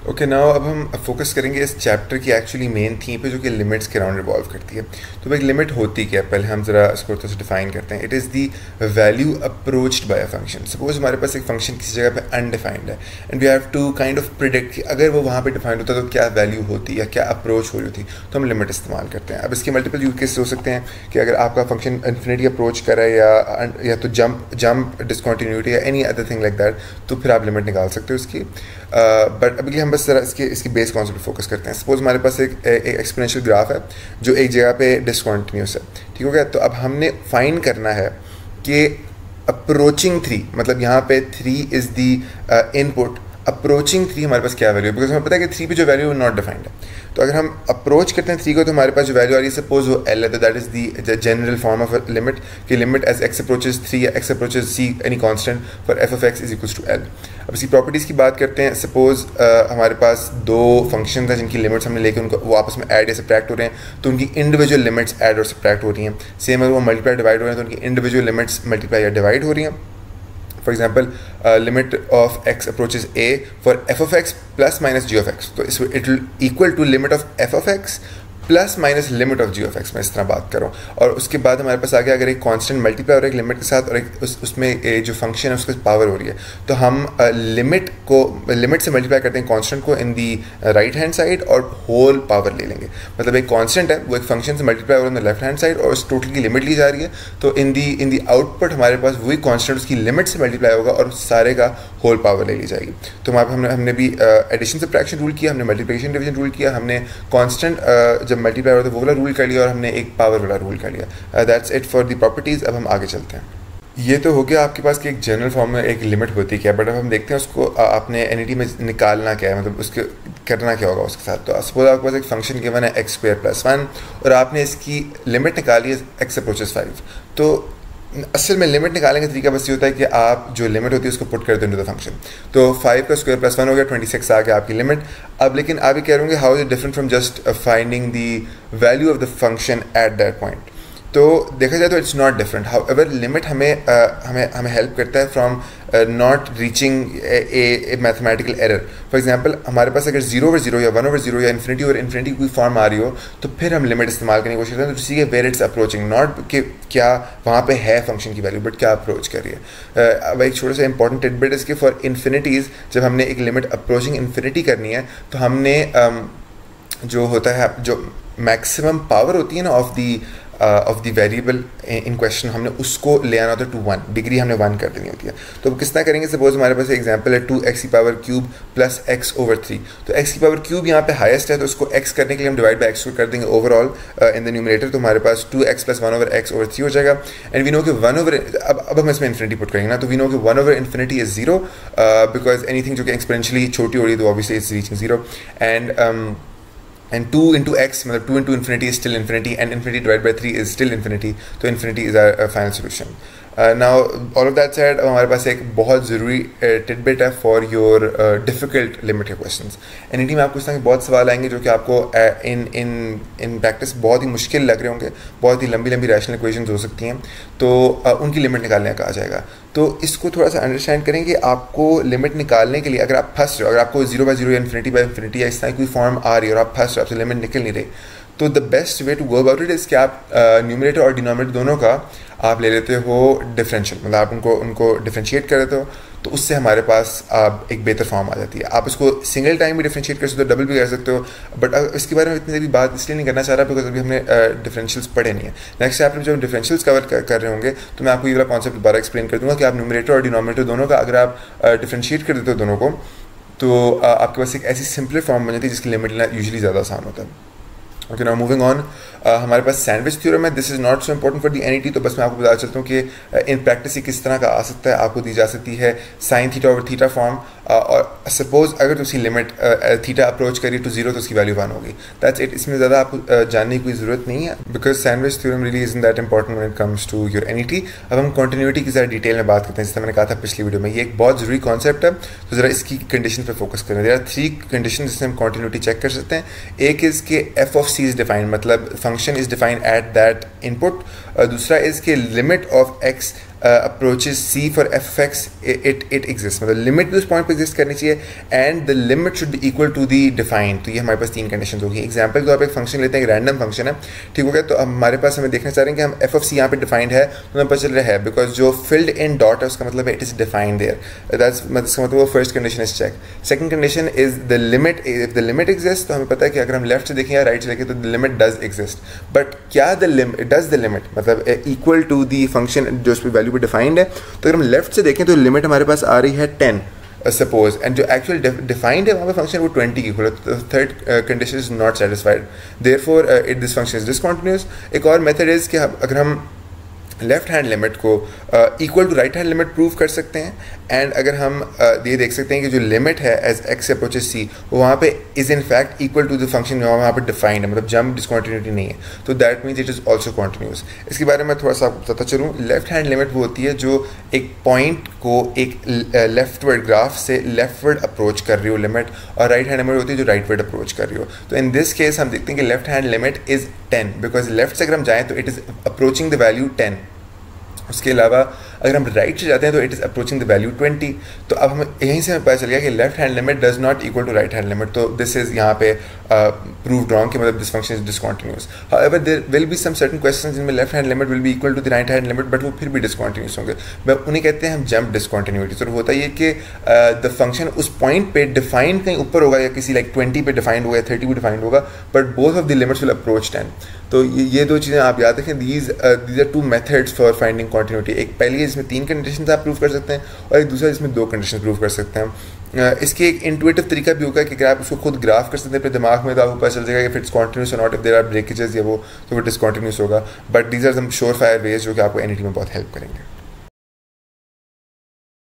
Okay now अब हम focus करेंगे इस चैप्टर की एक्चुअली मेन थीम पे, जो कि लिमिट्स के अराउंड रिवॉल्व करती है। तो एक लिमिट होती क्या है, पहले हम ज़रा इसको थोड़ा सा डिफाइन करते हैं। It is the value approached by a function. Suppose हमारे पास एक फंक्शन किसी जगह पे अनडिफाइंड है and we have to kind of predict कि अगर वो वहाँ पे डिफाइंड होता तो क्या वैल्यू होती या क्या अप्रोच हो रही होती, तो हम लिमिट इस्तेमाल करते हैं। अब इसके मल्टीपल यूज केसेस हो सकते हैं कि अगर आपका फंक्शन इन्फिनिटी अप्रोच कर रहा है या तो जंप डिसकंटिन्यूटी या any other thing like that, तो फिर आप लिमिट निकाल सकते हो उसकी। बट अभी हम बस जरा इसकी बेस कॉन्सेप्ट फोकस करते हैं। सपोज हमारे पास एक एक्सपोनेंशियल ग्राफ है जो एक जगह पे डिसकंटिन्यूस है, ठीक हो गया। तो अब हमने फाइंड करना है कि अप्रोचिंग 3, मतलब यहाँ पे 3 इज़ दी इनपुट, अप्रोचिंग 3 हमारे पास क्या वैल्यू है, बिकॉज हमें पता है कि 3 पे जो वैल्यू है नॉट डिफाइंड है। तो अगर हम अप्रोच करते हैं 3 को, तो हमारे पास जो वैल्यू आ रही है सपोज वो L है, तो that is the general form of limit कि लिमिट एज x अप्रोचेज 3 या x approaches c any constant for f of x is equals to L। अब इसकी प्रॉपर्टीज़ की बात करते हैं। सपोज हमारे पास दो फंक्शन हैं जिनकी लिमिट्स हमने लेके उनको वो आपस में ऐड या सब्ट्रैक्ट हो रहे हैं, तो उनकी इंडिविजुअल लिमिट्स ऐड और सब्ट्रैक्ट हो रही हैं। सेम अगर वो मल्टीप्लाई डिवाइड हो रहे हैं तो उनकी इंडिविजुअल लिमिट्स मल्टीप्लाई या डिवाइड हो रही हैं। For example, limit of x approaches a for f of x plus minus g of x. So it will equal to limit of f of x plus minus limit of g of x, मैं इस तरह बात कर रहा हूँ। और उसके बाद हमारे पास आ गया अगर एक कांस्टेंट मल्टीप्लाई और एक लिमिट के साथ और एक उसमें जो फंक्शन है उसकी पावर हो रही है, तो हम लिमिट से मल्टीप्लाई करते हैं कांस्टेंट को इन दी राइट हैंड साइड और होल पावर ले लेंगे। मतलब एक कांस्टेंट है वो एक फंक्शन से मल्टीप्लाई हो रहा है लेफ्ट हैंड साइड और उस टोटल की लिमिट ली जा रही है, तो इन दी आउटपुट हमारे पास वही कांस्टेंट उसकी लिमिट से मल्टीप्लाई होगा और सारे का होल पावर ले ली जाएगी। तो हमने भी एडिशन सब्ट्रैक्शन रूल किया, हमने मल्टीप्लिकेशन डिवीजन रूल किया, हमने कांस्टेंट जब मल्टीप्लाई होता है वो वाला रूल कर लिया और हमने एक पावर वाला रूल कर लिया। That's it for the properties. अब हम आगे चलते हैं। ये तो हो गया आपके पास कि एक जनरल फॉर्म में एक लिमिट होती क्या है, बट अब हम देखते हैं उसको आपने एनईटी में निकालना क्या है, मतलब उसके करना क्या होगा उसके साथ। तो सपोज आपके पास एक फंक्शन गिवन है x² + 1 और आपने इसकी लिमिट निकाली है x अप्रोचेस 5। तो असल में लिमिट निकालने का तरीका बस ये होता है कि आप जो लिमिट होती है उसको पुट कर दो इनटू द फंक्शन। तो 5 का स्क्वायर + 1 हो गया, 26 आ गया आपकी लिमिट। अब लेकिन आप ये कह रहे होंगे how is it different from just finding the value of the function at that point. तो देखा जाए तो it's not different. How ever limit हमें हेल्प करता है from not reaching A mathematical error. For example हमारे पास अगर 0/0 या 1/0 या इन्फिनिटी की कोई फॉर्म आ रही हो, तो फिर हम लिमिट इस्तेमाल करने की कोशिश करते हैं, तो सी है वेयर इट्स अप्रोचिंग, नॉट कि क्या वहाँ पे है फंक्शन की वैल्यू, बट क्या अप्रोच कर रही है। अब एक छोटा सा इंपॉर्टेंट टिडबिट इसके फॉर इन्फिनिटीज़, जब हमने एक लिमिट अप्रोचिंग इन्फिनिटी करनी है तो हमने जो होता है जो मैक्सिमम पावर होती है ना of the variable in question, हमने उसको ले आना होता है टू 1 डिग्री, हमने 1 कर देनी होती है। तो किस तरह करेंगे, सपोज हमारे पास एग्जांपल है 2x³ प्लस x/3। तो x³ यहाँ पे हाईएस्ट है, तो उसको x करने के लिए हम डिवाइड बाय x कर देंगे ओवरऑल इन द न्यूमरेटर। तो हमारे पास 2x + 1/x/3 हो जाएगा। एंड वी नो कि 1 अब हम इसमें इन्फिनिटी पुट करेंगे ना, तो वी नो कि 1/∞ इज 0 बिकॉज एनीथिंग जो कि एक्सपोनेंशियली छोटी हो रही है तो obviously it's reaching 0। and 2 into x, मतलब 2 into infinity is still infinity and infinity divided by 3 is still infinity, so infinity is our final solution. Now all of that said, हमारे पास एक बहुत ज़रूरी टिडबिट है फॉर योर डिफ़िकल्ट लिमिट के questions. NET में आपको इस तरह के बहुत सवाल आएंगे जो कि आपको इन प्रैक्टिस बहुत ही मुश्किल लग रहे होंगे, बहुत ही लंबी रैशनल इक्वेशंस हो सकती हैं, तो उनकी लिमिट निकालने का आ जाएगा। तो इसको थोड़ा सा अंडरस्टैंड करें कि आपको लिमिट निकालने के लिए अगर आप फंस रहे हो, अगर आपको 0/0 या इन्फिनिटी या इस तरह कोई फॉर्म आ रही है और आप फंस रहे हो, आपसे लिमिट निकल नहीं रही, तो the best way to go about it is कि आप न्यूमरेटर और डिनोमिनेटर दोनों का आप ले लेते हो डिफरेंशियल, मतलब आप उनको डिफरेंशिएट कर देते हो, तो उससे हमारे पास एक बेहतर फॉर्म आ जाती है। आप इसको सिंगल टाइम भी डिफरेंशिएट कर सकते हो, डबल भी कर सकते हो, बट इसके बारे में इतनी भी बात इसलिए नहीं करना चाह रहा बिकॉज अभी हमने डिफरेंशियल्स पढ़े नहीं है। नेक्स्ट आप जब डिफरेंशियल्स कवर कर रहे होंगे तो मैं आपको ये वाला कॉन्सेप्ट दोबारा एक्सप्लेन कर दूंगा कि आप न्यूमरेटर और डिनोमिनेटर दोनों का अगर आप डिफरेंशिएट कर देते हो दोनों को, तो आपके पास एक ऐसी सिंपल फॉर्म बन जाती है जिसकी लिमिट लेना यूजुअली ज़्यादा आसान होता है। ओके, नाउ मूविंग ऑन, हमारे पास सैंडविच थ्योरम है। This is not so important for the NET, तो बस मैं आपको बता चलता हूँ कि इन प्रैक्टिस किस तरह का आ सकता है। आपको दी जा सकती है sin θ/θ फॉर्म, और सपोज अगर उसकी लिमिट थीटा अप्रोच करिए टू 0 तो उसकी वैल्यू 1 होगी। दैट्स इट, इसमें ज़्यादा आपको जानने की कोई ज़रूरत नहीं है because sandwich theorem really isn't that important when it comes to your NET. अब हम कंटिन्यूटी की ज़रा डिटेल में बात करते हैं, जैसे मैंने कहा था पिछली वीडियो में, ये एक बहुत ज़रूरी कॉन्सेप्ट है, तो ज़रा इसकी कंडीशन पर फोकस करें। देयर आर 3 कंडीशन जिससे हम कंटिन्यूटी चेक कर सकते हैं। एक इज़ के f of c is defined, मतलब function is defined at that input, दूसरा इज़ कि limit of x approaches c for f of x it exist, मतलब लिमिट उस पॉइंट पर एग्जिस्ट करनी चाहिए and the limit should be equal to the defined. तो ये हमारे पास 3 कंडीशन होगी। एग्जाम्पल के तौर पर एक फंक्शन लेते हैं, एक रैंडम फंक्शन है, ठीक हो गया। तो हमारे पास हमें देखना चाह रहे हैं कि हम एफ ऑफ सी यहाँ पे डिफाइंड है, तो हमें पता चल रहा है बिकॉज जो फिल्ड इन डॉट है उसका मतलब है it is defined there, that's इसका मतलब वो first condition is check. Second condition is the limit, if the limit exist, तो हमें पता है कि अगर हम लेफ्ट से देखें या राइट से देखें तो the limit does exist, but क्या डज द लिमिट मतलब इक्वल टू द फंक्शन जो उस पर वैल्यू पे डिफाइंड है। तो अगर हम लेफ्ट से देखें तो लिमिट हमारे पास आ रही है 10 सपोज, एंड जो एक्चुअल डिफाइंड है वहाँ पे फंक्शन वो 20 की इक्वल है। Third condition is not satisfied, therefore this function is discontinuous. एक और मेथड इज कि अगर हम लेफ्ट हैंड लिमिट को equal to right hand limit prove कर सकते हैं, एंड अगर हम ये देख सकते हैं कि जो लिमिट है एज एक्स अप्रोचेज सी वो वहाँ पे is in fact equal to the function वहाँ पे डिफाइंड है, मतलब जंप डिसकंटिन्यूटी नहीं है, तो that means it is also continuous. इसके बारे में थोड़ा सा आपको बताता चलूँ। लेफ्ट हैंड लिमिट वो होती है जो एक पॉइंट को एक लेफ्टवर्ड ग्राफ से लेफ्टवर्ड अप्रोच कर रही हो लिमिट, और राइट हैंड लिमिट होती है जो राइटवर्ड अप्रोच कर रही हो। तो इन दिस केस हम देखते हैं कि left hand limit is 10 because left से अगर हम जाएँ तो it is approaching the value 10, उसके अलावा अगर हम राइट से जाते हैं तो it is approaching the value 20। तो अब हमें यहीं से हमें पता चल गया कि left hand limit does not equal to right hand limit, तो दिस इज़ यहाँ पे प्रूव्ड रॉन्ग कि मतलब this function is discontinuous. However there will be some certain questions जिनमें left hand limit will be equal to the right hand limit, but वो फिर भी discontinuous होंगे, उन्हें कहते हैं हम जंप डिसकंटिन्यूटी। तो होता ये कि द फंक्शन उस पॉइंट पे डिफाइंड कहीं ऊपर होगा या किसी लाइक 20 पे डिफाइंड होगा या 30 पे डिफाइंड होगा, but both of the limits will approach 10। तो ये 2 चीज़ें आप याद रखें। These are 2 methods for finding continuity. एक पहली है जिसमें 3 कंडीशन आप प्रूव कर सकते हैं, और एक दूसरा जिसमें 2 कंडीशन प्रूव कर सकते हैं। इसके एक इंटुइटिव तरीका भी होगा कि अगर आप उसको खुद ग्राफ कर सकते हैं अपने दिमाग में, तो आपको पता चल जाएगा कि इट्स कॉन्टिन्यूस और not, if there are breakages या वो तो वो डिसकंटिन्यूस होगा। But these are some surefire ways जो कि आपको एनईटी में बहुत हेल्प करेंगे।